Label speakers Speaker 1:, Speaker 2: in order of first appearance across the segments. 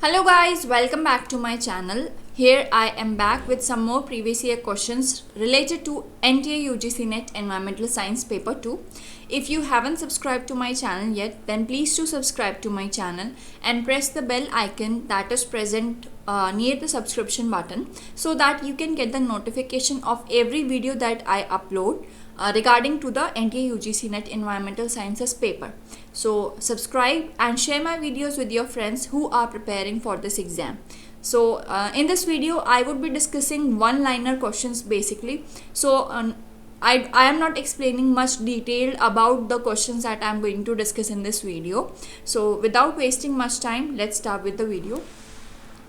Speaker 1: Hello guys, welcome back to my channel. Here I am back with some more previous year questions related to NTA UGC NET Environmental Science Paper 2. If you haven't subscribed to my channel yet, then please do subscribe to my channel and press the bell icon that is present near the subscription button so that you can get the notification of every video that I upload regarding to the NTA UGC NET Environmental Sciences paper. So subscribe and share my videos with your friends who are preparing for this exam. So in this video I would be discussing one-liner questions basically. So I am not explaining much detail about the questions that I am going to discuss in this video. So without wasting much time, let's start with the video.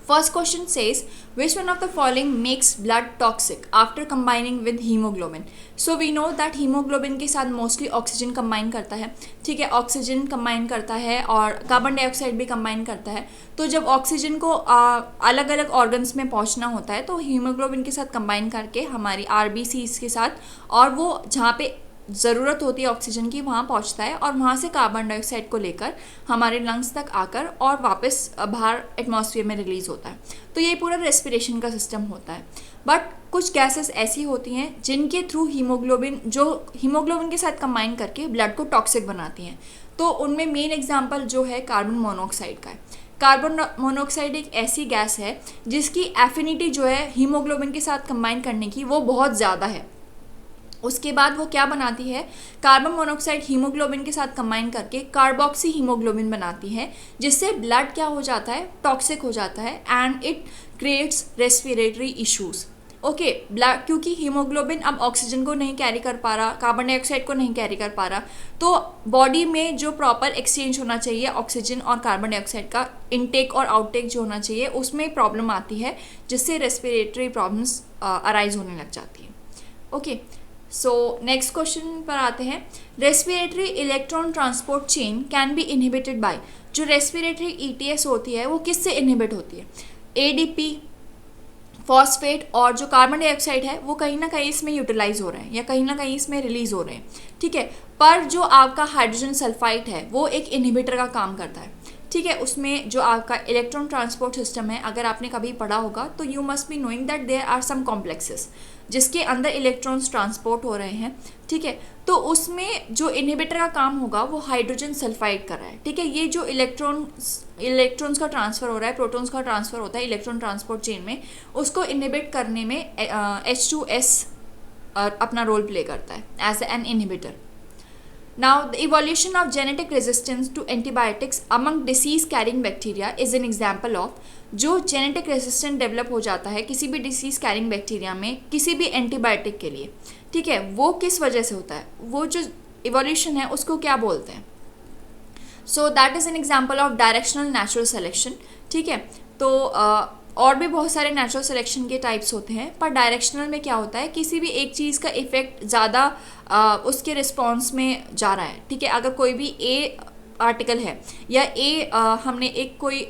Speaker 1: First question says, which one of the following makes blood toxic after combining with hemoglobin? So we know that hemoglobin के साथ mostly oxygen combine करता है, ठीक है, oxygen combine करता है और carbon dioxide भी कंबाइन करता है. तो जब ऑक्सीजन को अलग अलग ऑर्गन्स में पहुंचना होता है तो हीमोग्लोबिन के साथ कंबाइन करके हमारी आरबीसीज के साथ, और वो जहाँ पे ज़रूरत होती है ऑक्सीजन की वहाँ पहुँचता है और वहाँ से कार्बन डाइऑक्साइड को लेकर हमारे लंग्स तक आकर और वापस बाहर एटमॉस्फेयर में रिलीज़ होता है. तो ये पूरा रेस्पिरेशन का सिस्टम होता है. बट कुछ गैसेस ऐसी होती हैं जिनके थ्रू हीमोग्लोबिन के साथ कंबाइन करके ब्लड को टॉक्सिक बनाती हैं. तो उनमें मेन एग्जाम्पल जो है कार्बन मोनोऑक्साइड का है. कार्बन मोनोऑक्साइड एक ऐसी गैस है जिसकी एफिनिटी जो है हीमोग्लोबिन के साथ कंबाइन करने की वो बहुत ज़्यादा है. उसके बाद वो क्या बनाती है, कार्बन मोनोऑक्साइड हीमोग्लोबिन के साथ कंबाइन करके कार्बोक्सी हीमोग्लोबिन बनाती है, जिससे ब्लड क्या हो जाता है, टॉक्सिक हो जाता है and it creates respiratory issues. Okay, blood क्योंकि हीमोग्लोबिन अब ऑक्सीजन को नहीं कैरी कर पा रहा, कार्बन डाइऑक्साइड को नहीं कैरी कर पा रहा, तो बॉडी में जो प्रॉपर एक्सचेंज होना चाहिए ऑक्सीजन और कार्बन डाइऑक्साइड का इनटेक और आउटटेक जो होना चाहिए उसमें प्रॉब्लम आती है, जिससे रेस्पिरेटरी प्रॉब्लम्स अराइज होने लग जाती है. ओके, सो नेक्स्ट क्वेश्चन पर आते हैं. Respiratory electron transport chain can be inhibited by. जो रेस्पिरेटरी ईटीएस होती है वो किससे इनहिबिट होती है? एडीपी, फॉस्फेट और जो कार्बन डाइऑक्साइड है वो कहीं ना कहीं इसमें यूटिलाइज हो रहे हैं या कहीं ना कहीं इसमें रिलीज हो रहे हैं, ठीक है. पर जो आपका हाइड्रोजन सल्फाइड है वो एक इनहिबिटर का काम करता है, ठीक है. उसमें जो आपका इलेक्ट्रॉन ट्रांसपोर्ट सिस्टम है, अगर आपने कभी पढ़ा होगा तो you must be knowing that there are some complexes जिसके अंदर इलेक्ट्रॉन्स ट्रांसपोर्ट हो रहे हैं, ठीक है. तो उसमें जो इनहिबिटर का काम होगा वो हाइड्रोजन सल्फाइड कर रहा है, ठीक है. ये जो इलेक्ट्रॉन्स का ट्रांसफ़र हो रहा है, प्रोटॉन्स का ट्रांसफ़र होता है इलेक्ट्रॉन ट्रांसपोर्ट चेन में, उसको इनहिबिट करने में H2S अपना रोल प्ले करता है as an inhibitor. Now, the evolution of genetic resistance to antibiotics among disease-carrying bacteria is an example of जो जेनेटिक रेजिस्टेंट डेवलप हो जाता है किसी भी डिसीज़ कैरिंग बैक्टीरिया में किसी भी एंटीबायोटिक के लिए, ठीक है, वो किस वजह से होता है, वो जो इवोल्यूशन है उसको क्या बोलते हैं? So that is an example of directional natural selection, ठीक है. तो और भी बहुत सारे नेचुरल सिलेक्शन के टाइप्स होते हैं, पर डायरेक्शनल में क्या होता है, किसी भी एक चीज़ का इफेक्ट ज़्यादा उसके रिस्पॉन्स में जा रहा है, ठीक है. अगर कोई भी ए आर्टिकल है या ए हमने एक कोई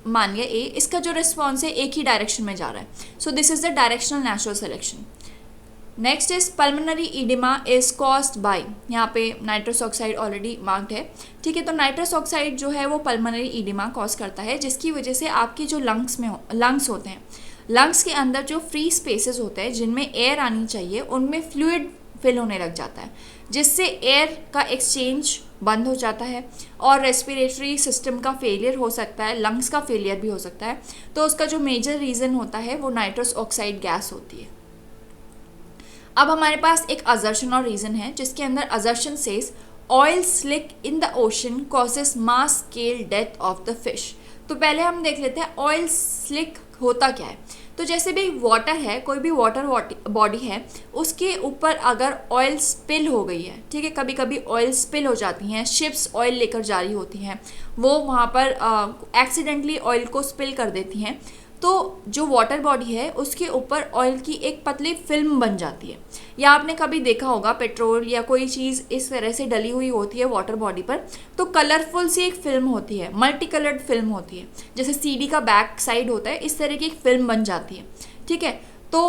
Speaker 1: मान लिया ए, इसका जो रिस्पॉन्स है एक ही डायरेक्शन में जा रहा है. So this is the directional natural selection. Next is pulmonary oedema is caused by. यहाँ पे नाइट्रस ऑक्साइड ऑलरेडी मार्क्ड है, ठीक है. तो नाइट्रस ऑक्साइड जो है वो पल्मोनरी इडिमा कॉज करता है, जिसकी वजह से आपकी जो लंग्स होते हैं, लंग्स के अंदर जो फ्री स्पेसेस होते हैं जिनमें एयर आनी चाहिए उनमें फ्लूइड फिल होने लग जाता है, जिससे एयर का एक्सचेंज बंद हो जाता है और रेस्पिरेटरी सिस्टम का फेलियर हो सकता है, लंग्स का फेलियर भी हो सकता है. तो उसका जो मेजर रीज़न होता है वो नाइट्रस ऑक्साइड गैस होती है. अब हमारे पास एक असर्शन और रीज़न है जिसके अंदर assertion says oil slick in the ocean causes mass scale death of the fish. तो पहले हम देख लेते हैं ऑयल स्लिक होता क्या है. तो जैसे भी वाटर है, कोई भी वाटर बॉडी है, उसके ऊपर अगर ऑयल स्पिल हो गई है, ठीक है, कभी कभी ऑयल स्पिल हो जाती हैं, शिप्स ऑयल लेकर जा रही होती हैं, वो वहाँ पर एक्सीडेंटली ऑयल को स्पिल कर देती हैं, तो जो वाटर बॉडी है उसके ऊपर ऑयल की एक पतली फिल्म बन जाती है. या आपने कभी देखा होगा पेट्रोल या कोई चीज़ इस तरह से डली हुई होती है वाटर बॉडी पर, तो कलरफुल सी एक फिल्म होती है, मल्टी कलर्ड फिल्म होती है, जैसे सीडी का बैक साइड होता है, इस तरह की एक फिल्म बन जाती है, ठीक है. तो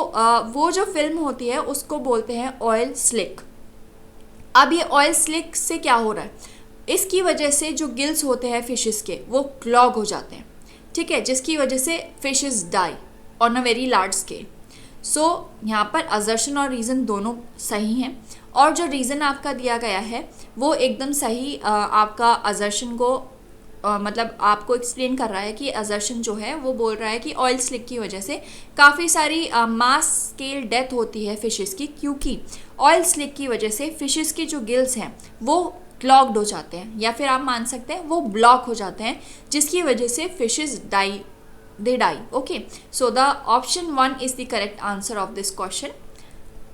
Speaker 1: वो जो फिल्म होती है उसको बोलते हैं ऑयल स्लिक. अब ये ऑयल स्लिक से क्या हो रहा है, इसकी वजह से जो गिल्स होते हैं फिशेस के वो क्लॉग हो जाते हैं, ठीक है, जिसकी वजह से fishes die on a very large scale. So यहाँ पर असर्शन और रीज़न दोनों सही हैं, और जो रीज़न आपका दिया गया है वो एकदम सही आपका असर्शन को मतलब आपको एक्सप्लेन कर रहा है कि असर्शन जो है वो बोल रहा है कि ऑयल स्लिक की वजह से काफ़ी सारी मास स्केल डेथ होती है फिशेस की, क्योंकि ऑयल स्लिक की वजह से फिशेस के जो गिल्स हैं वो क्लॉग्ड हो जाते हैं, या फिर आप मान सकते हैं वो ब्लॉक हो जाते हैं, जिसकी वजह से fishes die, they die. Okay, so the option 1 is the correct answer of this question.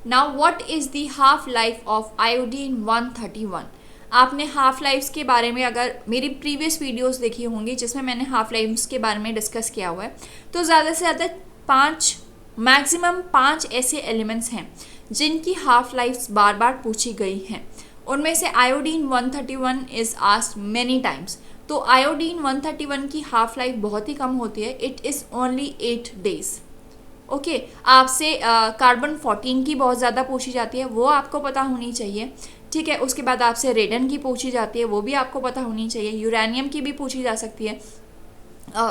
Speaker 1: Now what is the half life of iodine 131? आपने हाफ लाइफ्स के बारे में अगर मेरी प्रीवियस वीडियोस देखी होंगी जिसमें मैंने हाफ लाइफ्स के बारे में डिस्कस किया हुआ है, तो ज़्यादा से ज़्यादा 5 मैक्सिमम 5 ऐसे एलिमेंट्स हैं जिनकी हाफ लाइफ्स बार बार पूछी गई हैं। उनमें से iodine 131 is asked many times. तो आयोडीन 131 की हाफ लाइफ बहुत ही कम होती है, it is only 8 days. Okay, आपसे कार्बन 14 की बहुत ज़्यादा पूछी जाती है, वो आपको पता होनी चाहिए। ठीक है, उसके बाद आपसे रेडन की पूछी जाती है, वो भी आपको पता होनी चाहिए। यूरेनियम की भी पूछी जा सकती है,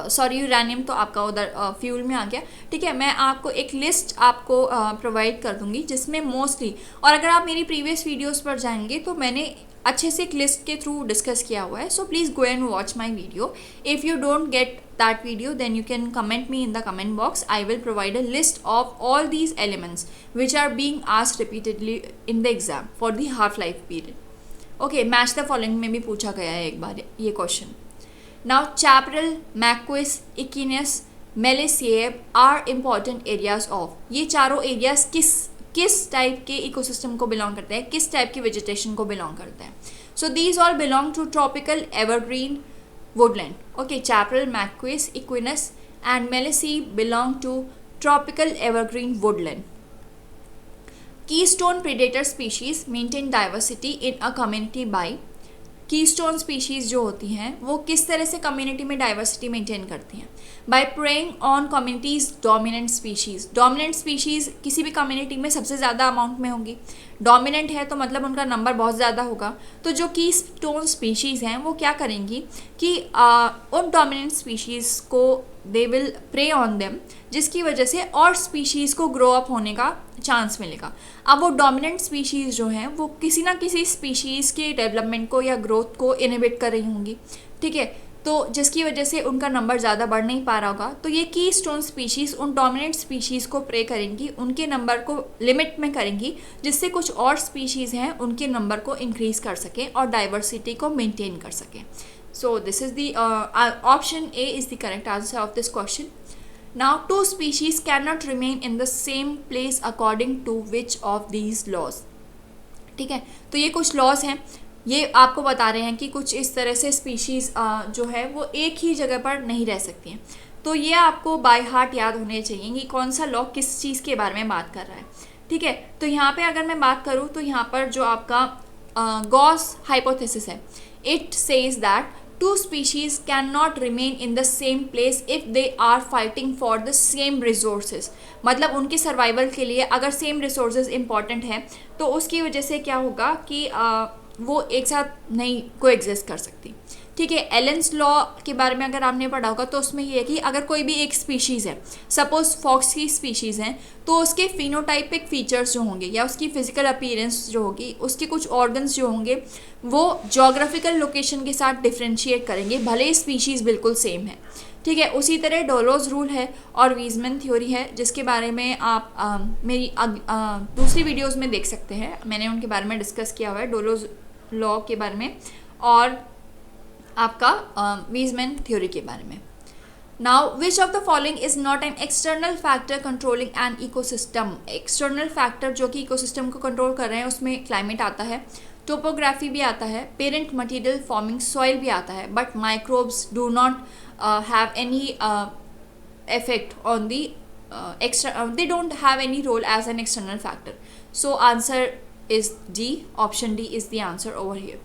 Speaker 1: सॉरी यूरेनियम तो आपका उधर फ्यूल में आ गया। ठीक है, मैं आपको एक लिस्ट आपको प्रोवाइड कर दूंगी जिसमें मोस्टली, और अगर आप मेरी प्रीवियस वीडियोस पर जाएंगे तो मैंने अच्छे से एक लिस्ट के थ्रू डिस्कस किया हुआ है। So please go and watch my video. If you don't get that video then you can comment me in the comment box. I will provide a list of all these elements which are being asked repeatedly in the exam for the half life period. Okay, match the following में भी पूछा गया है एक बार ये question. Now chaparral, maquis, echinus, melisieb are important areas of. ये चारों एरियाज किस टाइप के इकोसिस्टम को बिलोंग करते हैं, किस टाइप की वेजिटेशन को बिलोंग करते हैं। So these all belong to tropical evergreen woodland. Okay, chaparral, maquis, echinus and melisieb belong to tropical evergreen woodland. Keystone predator species maintain diversity in a community by. Keystone species जो होती हैं वो किस तरह से community में diversity maintain करती हैं? By preying on communities dominant species. Dominant species किसी भी कम्युनिटी में सबसे ज़्यादा अमाउंट में होगी। डोमिनेंट है तो मतलब उनका नंबर बहुत ज़्यादा होगा। तो जो कीस्टोन स्पीशीज़ हैं वो क्या करेंगी कि उन डोमिनेंट स्पीशीज़ को they will prey on them, जिसकी वजह से और स्पीशीज़ को ग्रो अप होने का चांस मिलेगा। अब वो डोमिनेंट स्पीशीज़ जो हैं वो किसी ना किसी स्पीशीज़ के डेवलपमेंट को या ग्रोथ को इनहिबिट कर रही होंगी। ठीक है, तो जिसकी वजह से उनका नंबर ज़्यादा बढ़ नहीं पा रहा होगा। तो ये कीस्टोन स्पीशीज़ उन डोमिनेंट स्पीशीज़ को प्रे करेंगी, उनके नंबर को लिमिट में करेंगी, जिससे कुछ और स्पीशीज़ हैं उनके नंबर को इंक्रीज़ कर सकें और डाइवर्सिटी को मेंटेन कर सकें। सो this is the option A is the correct answer of this question. Now, two species cannot remain in the same place according to which of these laws? ठीक है, तो ये कुछ लॉज हैं, ये आपको बता रहे हैं कि कुछ इस तरह से स्पीशीज़ जो है वो एक ही जगह पर नहीं रह सकती हैं। तो ये आपको बाय हार्ट याद होने चाहिए कि कौन सा लॉ किस चीज़ के बारे में बात कर रहा है। ठीक है, तो यहाँ पे अगर मैं बात करूँ तो यहाँ पर जो आपका गॉस हाइपोथेसिस है, it says that two species cannot remain in the same place if they are fighting for the same resources। मतलब उनके सर्वाइवल के लिए अगर सेम रिसोर्सेज इंपॉर्टेंट है तो उसकी वजह से क्या होगा कि वो एक साथ नहीं कोएग्जिस्ट कर सकती। ठीक है, एलेंस लॉ के बारे में अगर आपने पढ़ा होगा तो उसमें ये है कि अगर कोई भी एक स्पीशीज़ है, सपोज फॉक्स की स्पीशीज़ हैं, तो उसके फिनोटाइपिक फीचर्स जो होंगे या उसकी फिजिकल अपीयरेंस जो होगी, उसके कुछ ऑर्गन्स जो होंगे वो जोग्राफिकल लोकेशन के साथ डिफ्रेंशिएट करेंगे, भले ही स्पीशीज़ बिल्कुल सेम है। ठीक है, उसी तरह डोलोज रूल है और वीजमैन थ्योरी है, जिसके बारे में आप मेरी दूसरी वीडियोज़ में देख सकते हैं। मैंने उनके बारे में डिस्कस किया हुआ है, डोलोज लॉ के बारे में और आपका वीजमैन थ्योरी के बारे में। Now which of the following is not an external factor controlling an ecosystem. External factor जो कि इकोसिस्टम को कंट्रोल कर रहे हैं उसमें क्लाइमेट आता है, टोपोग्राफी भी आता है, पेरेंट मटेरियल फॉर्मिंग सॉइल भी आता है, but microbes do not have any effect on the they don't have any role as an external factor. So answer is D, option D is the answer over here.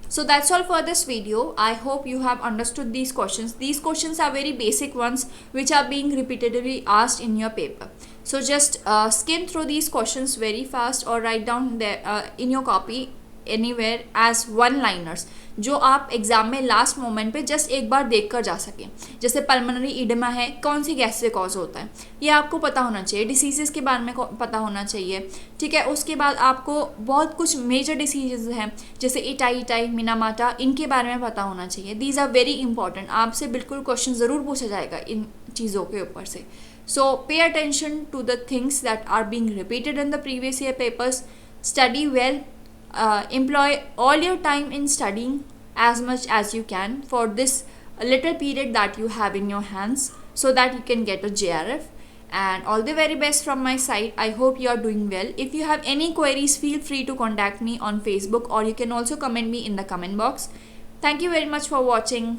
Speaker 1: So that's all for this video. I hope you have understood these questions. These questions are very basic ones which are being repeatedly asked in your paper. So just skim through these questions very fast or write down there in your copy anywhere as one liners, जो आप exam में last moment पे just एक बार देख कर जा सकें। जैसे पल्मोनरी इडेमा है, कौन सी गैस से कॉज होता है, ये आपको पता होना चाहिए। डिसीजेस के बारे में पता होना चाहिए, ठीक है। उसके बाद आपको बहुत कुछ मेजर डिसीजेज हैं जैसे इटाई, मिनामाटा, इनके बारे में पता होना चाहिए। दीज आर वेरी इंपॉर्टेंट, आपसे बिल्कुल क्वेश्चन ज़रूर पूछा जाएगा इन चीज़ों के ऊपर से। So pay attention to the things that are being repeated in the previous year papers. Study well. Employ all your time in studying as much as you can for this little period that you have in your hands, so that you can get a JRF. And all the very best from my side. I hope you are doing well. If you have any queries, feel free to contact me on Facebook, or you can also comment me in the comment box. Thank you very much for watching.